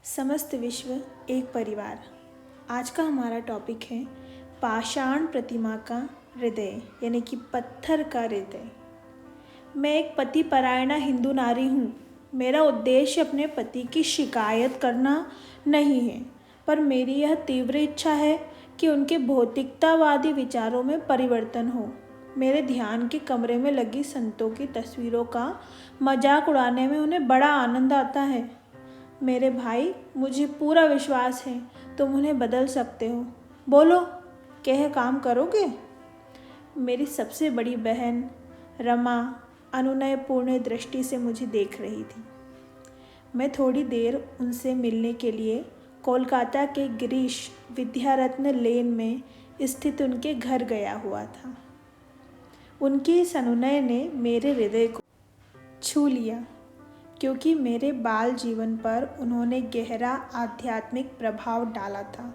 समस्त विश्व एक परिवार। आज का हमारा टॉपिक है पाषाण प्रतिमा का हृदय, यानी कि पत्थर का हृदय। मैं एक पति परायणा हिंदू नारी हूँ। मेरा उद्देश्य अपने पति की शिकायत करना नहीं है, पर मेरी यह तीव्र इच्छा है कि उनके भौतिकतावादी विचारों में परिवर्तन हो। मेरे ध्यान के कमरे में लगी संतों की तस्वीरों का मजाक उड़ाने में उन्हें बड़ा आनंद आता है। मेरे भाई, मुझे पूरा विश्वास है तुम उन्हें बदल सकते हो। बोलो, क्या काम करोगे? मेरी सबसे बड़ी बहन रमा अनुनयपूर्ण दृष्टि से मुझे देख रही थी। मैं थोड़ी देर उनसे मिलने के लिए कोलकाता के गिरीश विद्यारत्न लेन में स्थित उनके घर गया हुआ था। उनकी इस अनुनय ने मेरे हृदय को छू लिया, क्योंकि मेरे बाल जीवन पर उन्होंने गहरा आध्यात्मिक प्रभाव डाला था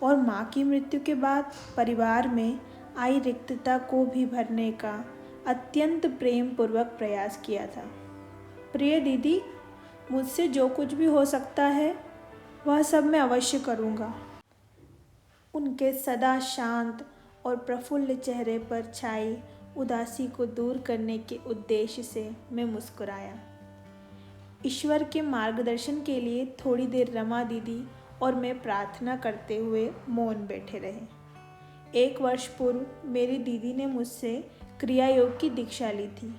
और माँ की मृत्यु के बाद परिवार में आई रिक्तता को भी भरने का अत्यंत प्रेम पूर्वक प्रयास किया था। प्रिय दीदी, मुझसे जो कुछ भी हो सकता है वह सब मैं अवश्य करूँगा। उनके सदा शांत और प्रफुल्ल चेहरे पर छाई उदासी को दूर करने के उद्देश्य से मैं मुस्कुराया। ईश्वर के मार्गदर्शन के लिए थोड़ी देर रमा दीदी और मैं प्रार्थना करते हुए मौन बैठे रहे। 1 वर्ष पूर्व मेरी दीदी ने मुझसे क्रिया योग की दीक्षा ली थी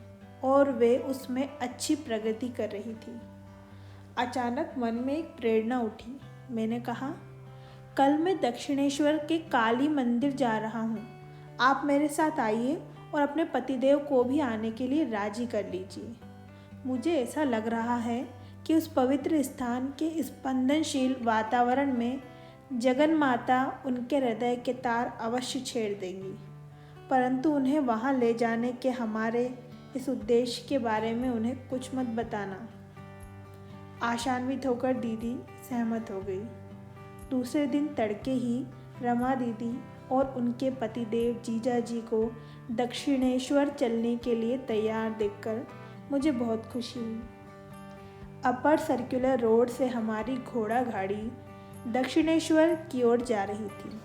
और वे उसमें अच्छी प्रगति कर रही थी। अचानक मन में एक प्रेरणा उठी। मैंने कहा, कल मैं दक्षिणेश्वर के काली मंदिर जा रहा हूँ। आप मेरे साथ आइए और अपने पतिदेव को भी आने के लिए राजी कर लीजिए। मुझे ऐसा लग रहा है कि उस पवित्र स्थान के स्पंदनशील वातावरण में जगन माता उनके हृदय के तार अवश्य छेड़ देंगी, परंतु उन्हें वहां ले जाने के हमारे इस उद्देश्य के बारे में उन्हें कुछ मत बताना। आशान्वित होकर दीदी सहमत हो गई। दूसरे दिन तड़के ही रमा दीदी और उनके पतिदेव जीजा जी को दक्षिणेश्वर चलने के लिए तैयार देखकर मुझे बहुत खुशी हुई। अपर सर्कुलर रोड से हमारी घोड़ा गाड़ी दक्षिणेश्वर की ओर जा रही थी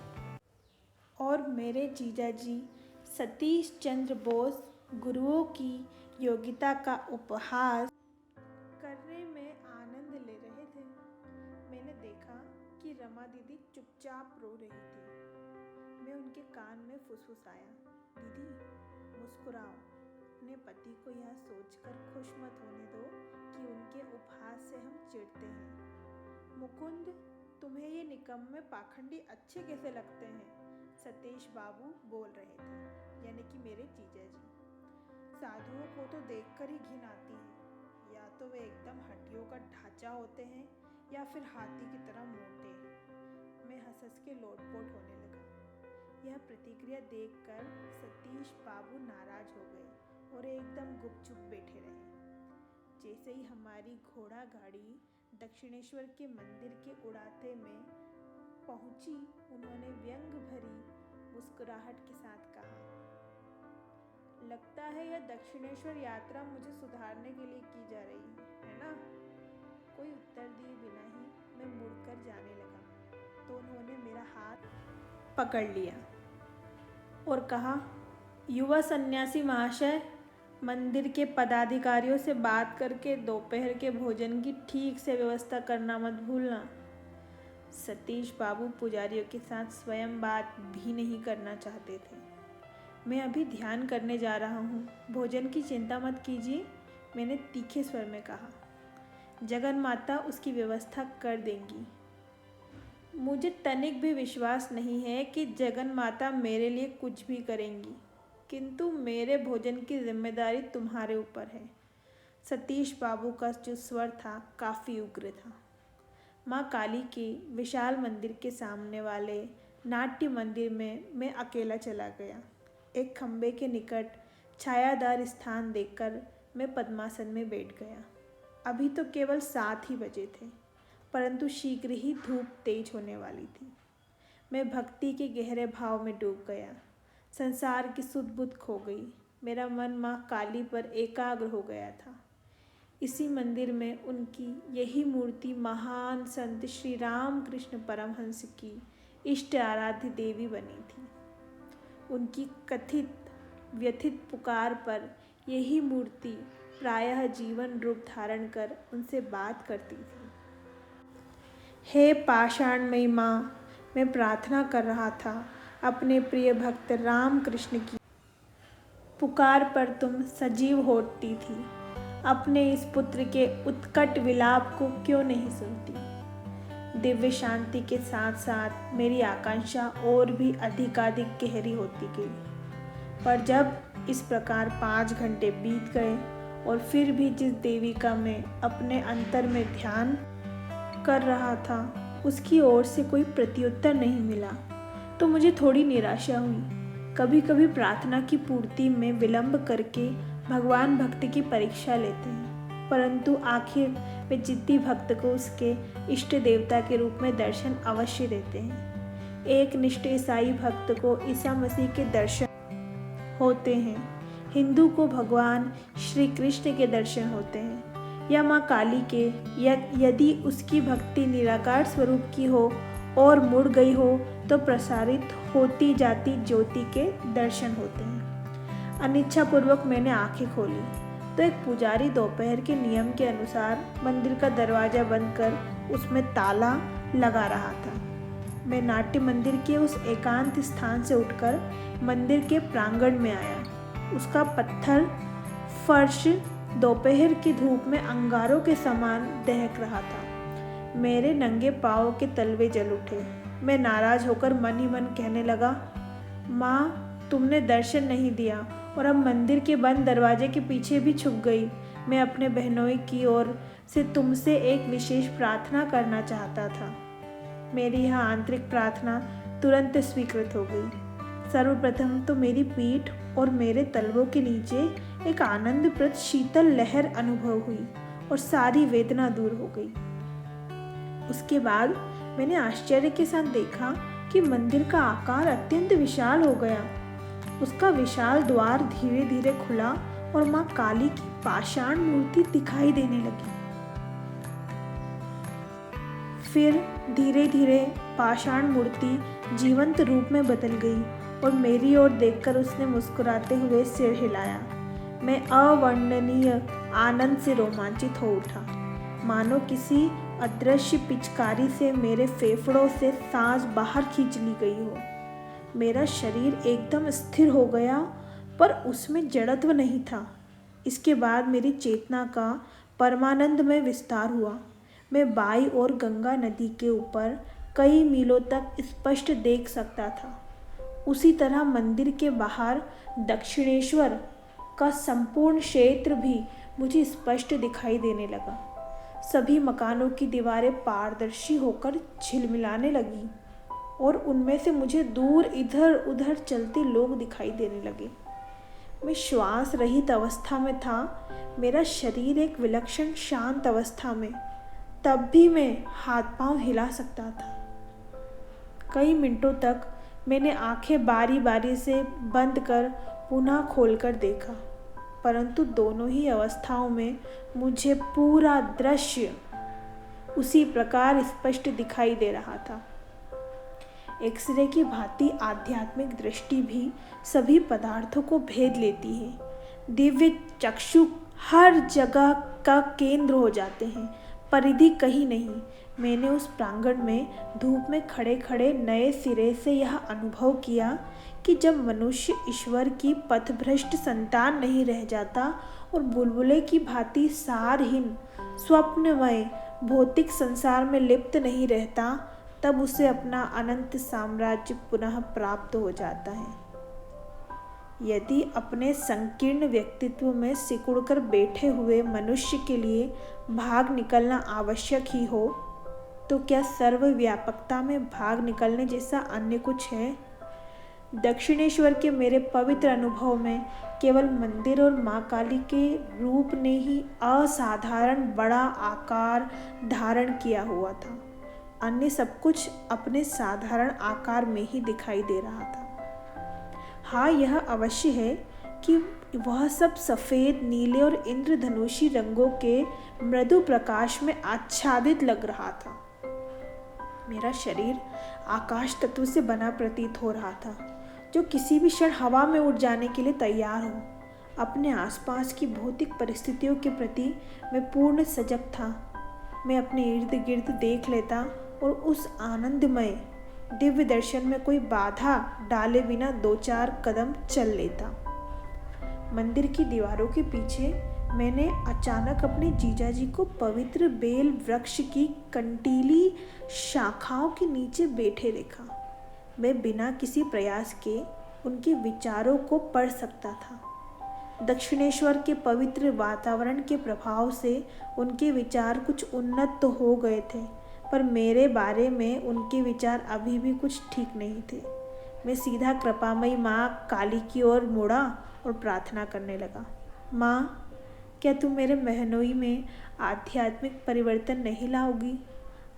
और मेरे जीजा जी सतीश चंद्र बोस गुरुओं की योग्यता का उपहास करने में आनंद ले रहे थे। मैंने देखा कि रमा दीदी चुपचाप रो रही थी। मैं उनके कान में फुसफुसाया, दीदी मुस्कुराओ। अपने पति को यह सोचकर खुश मत होने दो कि उनके उपहास से हम चिढ़ते हैं। मुकुंद, तुम्हें ये निकम्मे पाखंडी अच्छे कैसे लगते हैं? सतीश बाबू बोल रहे थे, यानी कि मेरे जीजा जी। साधुओं को तो देखकर ही घिन आती है। या तो वे एकदम हड्डियों का ढांचा होते हैं या फिर हाथी की तरह मोटे। मैं हंस हंस के लोटपोट होने लगा। यह प्रतिक्रिया देखकर सतीश बाबू नाराज हो गए और एकदम गुपचुप बैठे रहे। जैसे ही हमारी घोड़ा गाड़ी दक्षिणेश्वर के मंदिर के उड़ाते में पहुंची, उन्होंने व्यंग भरी मुस्कुराहट के साथ कहा, लगता है यह दक्षिणेश्वर यात्रा मुझे सुधारने के लिए की जा रही है ना? कोई उत्तर दिए बिना ही मैं मुड़कर जाने लगा तो उन्होंने मेरा हाथ पकड़ लिया और कहा, युवा सन्यासी महाशय, मंदिर के पदाधिकारियों से बात करके दोपहर के भोजन की ठीक से व्यवस्था करना मत भूलना। सतीश बाबू पुजारियों के साथ स्वयं बात भी नहीं करना चाहते थे। मैं अभी ध्यान करने जा रहा हूँ, भोजन की चिंता मत कीजिए, मैंने तीखे स्वर में कहा। जगन माता उसकी व्यवस्था कर देंगी। मुझे तनिक भी विश्वास नहीं है कि जगन माता मेरे लिए कुछ भी करेंगी, किंतु मेरे भोजन की जिम्मेदारी तुम्हारे ऊपर है। सतीश बाबू का जो स्वर था काफ़ी उग्र था। माँ काली के विशाल मंदिर के सामने वाले नाट्य मंदिर में मैं अकेला चला गया। एक खम्भे के निकट छायादार स्थान देखकर मैं पद्मासन में बैठ गया। अभी तो केवल 7 ही बजे थे, परंतु शीघ्र ही धूप तेज होने वाली थी। मैं भक्ति के गहरे भाव में डूब गया। संसार की सुध बुध खो गई। मेरा मन माँ काली पर एकाग्र हो गया था। इसी मंदिर में उनकी यही मूर्ति महान संत श्री रामकृष्ण परमहंस की इष्ट आराध्य देवी बनी थी। उनकी कथित व्यथित पुकार पर यही मूर्ति प्रायः जीवन रूप धारण कर उनसे बात करती थी। हे पाषाणमयी माँ, मैं प्रार्थना कर रहा था अपने प्रिय भक्त रामकृष्ण की पुकार पर तुम सजीव होती थी। अपने इस पुत्र के उत्कट विलाप को क्यों नहीं सुनती? दिव्य शांति के साथ साथ मेरी आकांक्षा और भी अधिकाधिक गहरी होती गई। पर जब इस प्रकार 5 घंटे बीत गए और फिर भी जिस देवी का मैं अपने अंतर में ध्यान कर रहा था उसकी ओर से कोई प्रत्युत्तर नहीं मिला तो मुझे थोड़ी निराशा हुई। कभी कभी प्रार्थना की पूर्ति में विलंब करके भगवान भक्त की परीक्षा लेते हैं, परंतु आखिर वे जिद्दी भक्त को उसके इष्ट देवता के रूप में दर्शन अवश्य देते हैं। एक निष्ठ ईसाई भक्त को ईसा मसीह के दर्शन होते हैं, हिंदू को भगवान श्री कृष्ण के दर्शन होते हैं या माँ काली के, यदि उसकी भक्ति निराकार स्वरूप की हो और मुड़ गई हो तो प्रसारित होती जाती ज्योति के दर्शन होते हैं। अनिच्छापूर्वक मैंने आंखें खोली तो एक पुजारी दोपहर के नियम के अनुसार मंदिर का दरवाजा बंद कर उसमें ताला लगा रहा था। मैं नाट्य मंदिर के उस एकांत स्थान से उठकर मंदिर के प्रांगण में आया। उसका पत्थर फर्श दोपहर की धूप में अंगारों के समान दहक रहा था। मेरे नंगे पाँव के तलवे जल उठे। मैं नाराज होकर मन ही मन कहने लगा, माँ तुमने दर्शन नहीं दिया और अब मंदिर के बंद दरवाजे के पीछे भी छुप गई। मैं अपने बहनोई की ओर से तुमसे एक विशेष प्रार्थना करना चाहता था। मेरी यह आंतरिक प्रार्थना तुरंत स्वीकृत हो गई। सर्वप्रथम तो मेरी पीठ और मेरे तलवों के नीचे एक आनंदप्रद शीतल लहर अनुभव हुई और सारी वेदना दूर हो गई। उसके बाद मैंने आश्चर्य के साथ देखा कि मंदिर का आकार अत्यंत विशाल हो गया। उसका विशाल द्वार धीरे धीरे खुला और माँ काली की पाषाण मूर्ति दिखाई देने लगी। फिर धीरे धीरे पाषाण मूर्ति जीवंत रूप में बदल गई और मेरी ओर देखकर उसने मुस्कुराते हुए सिर हिलाया। मैं अवर्णनीय आनंद से रोमांचित हो उठा, मानो किसी अदृश्य पिचकारी से मेरे फेफड़ों से सांस बाहर खींच ली गई हो। मेरा शरीर एकदम स्थिर हो गया, पर उसमें जड़त्व नहीं था। इसके बाद मेरी चेतना का परमानंद में विस्तार हुआ। मैं बाईं ओर गंगा नदी के ऊपर कई मीलों तक स्पष्ट देख सकता था। उसी तरह मंदिर के बाहर दक्षिणेश्वर का संपूर्ण क्षेत्र भी मुझे स्पष्ट दिखाई देने लगा। सभी मकानों की दीवारें पारदर्शी होकर झिलमिलाने लगी और उनमें से मुझे दूर इधर उधर चलते लोग दिखाई देने लगे। मैं श्वास रहित अवस्था में था, मेरा शरीर एक विलक्षण शांत अवस्था में। तब भी मैं हाथ पांव हिला सकता था। कई मिनटों तक मैंने आंखें बारी बारी से बंद कर पुनः खोलकर देखा, परंतु दोनों ही अवस्थाओं में मुझे पूरा दृश्य उसी प्रकार स्पष्ट दिखाई दे रहा था। एक्सरे की भांति आध्यात्मिक दृष्टि भी सभी पदार्थों को भेद लेती है। दिव्य चक्षु हर जगह का केंद्र हो जाते हैं, परिधि कहीं नहीं। मैंने उस प्रांगण में धूप में खड़े खड़े नए सिरे से यह अनुभव किया कि जब मनुष्य ईश्वर की पथभ्रष्ट संतान नहीं रह जाता और बुलबुले की भांति सारहीन स्वप्नमय भौतिक संसार में लिप्त नहीं रहता, तब उसे अपना अनंत साम्राज्य पुनः प्राप्त हो जाता है। यदि अपने संकीर्ण व्यक्तित्व में सिकुड़कर बैठे हुए मनुष्य के लिए भाग निकलना आवश्यक ही हो, तो क्या सर्वव्यापकता में भाग निकलने जैसा अन्य कुछ है? दक्षिणेश्वर के मेरे पवित्र अनुभव में केवल मंदिर और माँ काली के रूप ने ही असाधारण बड़ा आकार धारण किया हुआ था। अन्य सब कुछ अपने साधारण आकार में ही दिखाई दे रहा था। हाँ, यह अवश्य है कि वह सब सफ़ेद, नीले और इंद्रधनुषी रंगों के मृदु प्रकाश में आच्छादित लग रहा था। मेरा शरीर आकाश तत्व से बना प्रतीत हो रहा था, जो किसी भी क्षण हवा में उड़ जाने के लिए तैयार हो। अपने आसपास की भौतिक परिस्थितियों के प्रति मैं पूर्ण सजग था। मैं अपने इर्द गिर्द देख लेता और उस आनंदमय दिव्य दर्शन में कोई बाधा डाले बिना 2-4 कदम चल लेता। मंदिर की दीवारों के पीछे मैंने अचानक अपने जीजाजी को पवित्र बेल वृक्ष की कंटीली शाखाओं के नीचे बैठे देखा। मैं बिना किसी प्रयास के उनके विचारों को पढ़ सकता था। दक्षिणेश्वर के पवित्र वातावरण के प्रभाव से उनके विचार कुछ उन्नत तो हो गए थे, पर मेरे बारे में उनके विचार अभी भी कुछ ठीक नहीं थे। मैं सीधा कृपामयी माँ काली की ओर मुड़ा और प्रार्थना करने लगा। माँ, क्या तुम मेरे महनोई में आध्यात्मिक परिवर्तन नहीं लाओगी?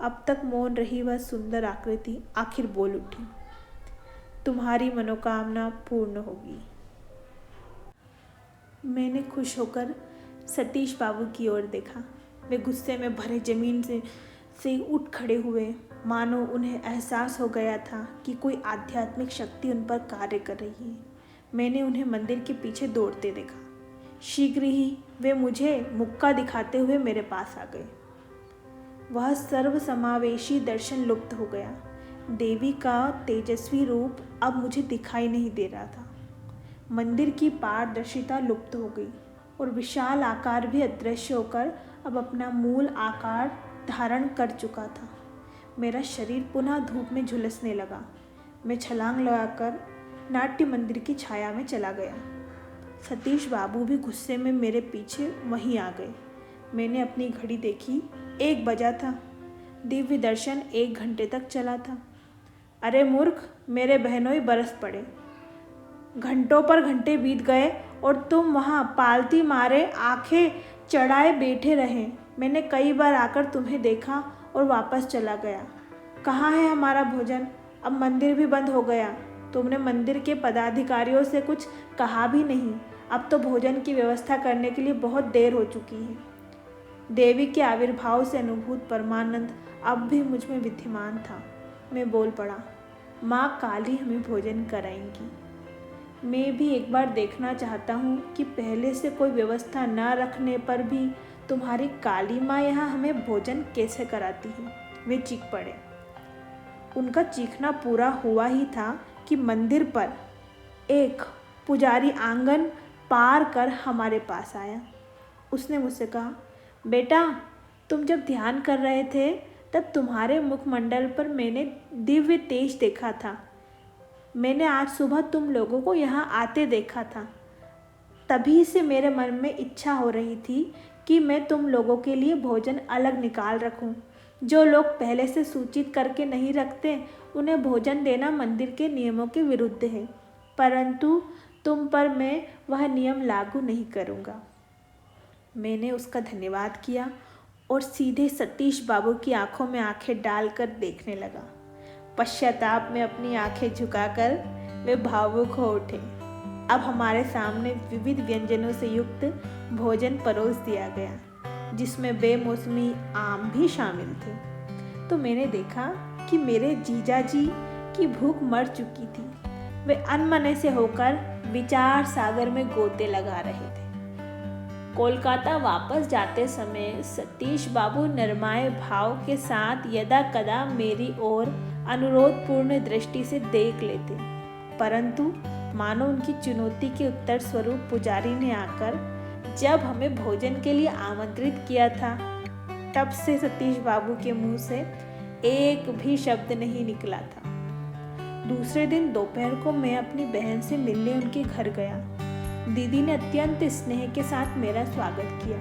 अब तक मौन रही वह सुंदर आकृति आखिर बोल उठी। तुम्हारी मनोकामना पूर्ण होगी। मैंने खुश होकर सतीश बाबू की ओर देखा। वे गुस्से में भरे जमीन से उठ खड़े हुए, मानो उन्हें एहसास हो गया था कि कोई आध्यात्मिक शक्ति उन पर कार्य कर रही है। मैंने उन्हें मंदिर के पीछे दौड़ते देखा। शीघ्र ही वे मुझे मुक्का दिखाते हुए मेरे पास आ गए। वह सर्वसमावेशी दर्शन लुप्त हो गया। देवी का तेजस्वी रूप अब मुझे दिखाई नहीं दे रहा था। मंदिर की पारदर्शिता लुप्त हो गई और विशाल आकार भी अदृश्य होकर अब अपना मूल आकार धारण कर चुका था। मेरा शरीर पुनः धूप में झुलसने लगा। मैं छलांग लगाकर नाट्य मंदिर की छाया में चला गया। सतीश बाबू भी गुस्से में मेरे पीछे वहीं आ गए। मैंने अपनी घड़ी देखी, 1 बजा था। दिव्य दर्शन 1 घंटे तक चला था। अरे मूर्ख, मेरे बहनोई बरस पड़े। घंटों पर घंटे बीत गए और तुम वहाँ पालती मारे आंखें चढ़ाए बैठे रहे। मैंने कई बार आकर तुम्हें देखा और वापस चला गया। कहाँ है हमारा भोजन? अब मंदिर भी बंद हो गया। तुमने मंदिर के पदाधिकारियों से कुछ कहा भी नहीं। अब तो भोजन की व्यवस्था करने के लिए बहुत देर हो चुकी है। देवी के आविर्भाव से अनुभूत परमानंद अब भी मुझ में विद्यमान था। मैं बोल पड़ा, माँ काली हमें भोजन कराएंगी। मैं भी एक बार देखना चाहता हूँ कि पहले से कोई व्यवस्था न रखने पर भी तुम्हारी काली माँ यहाँ हमें भोजन कैसे कराती है। वे चीख पड़े। उनका चीखना पूरा हुआ ही था कि मंदिर पर एक पुजारी आंगन पार कर हमारे पास आया। उसने मुझसे कहा, बेटा, तुम जब ध्यान कर रहे थे तब तुम्हारे मुखमंडल पर मैंने दिव्य तेज देखा था। मैंने आज सुबह तुम लोगों को यहाँ आते देखा था। तभी से मेरे मन में इच्छा हो रही थी कि मैं तुम लोगों के लिए भोजन अलग निकाल रखूं। जो लोग पहले से सूचित करके नहीं रखते, उन्हें भोजन देना मंदिर के नियमों के विरुद्ध है, परंतु तुम पर मैं वह नियम लागू नहीं करूँगा। मैंने उसका धन्यवाद किया और सीधे सतीश बाबू की आंखों में आंखें डालकर देखने लगा। पश्चाताप में अपनी आंखें झुकाकर वे भावुक हो उठे। अब हमारे सामने विविध व्यंजनों से युक्त भोजन परोस दिया गया, जिसमें बेमौसमी आम भी शामिल थे। तो मैंने देखा कि मेरे जीजा जी की भूख मर चुकी थी। वे अनमने से होकर विचार सागर में गोते लगा रहे थे। कोलकाता वापस जाते समय सतीश बाबू नरमाए भाव के साथ यदा कदा मेरी ओर अनुरोधपूर्ण दृष्टि से देख लेते, परंतु मानो उनकी चुनौती के उत्तर स्वरूप पुजारी ने आकर जब हमें भोजन के लिए आमंत्रित किया था, तब से सतीश बाबू के मुंह से एक भी शब्द नहीं निकला था। दूसरे दिन दोपहर को मैं अपनी बहन से मिलने उनके घर गया। दीदी ने अत्यंत स्नेह के साथ मेरा स्वागत किया।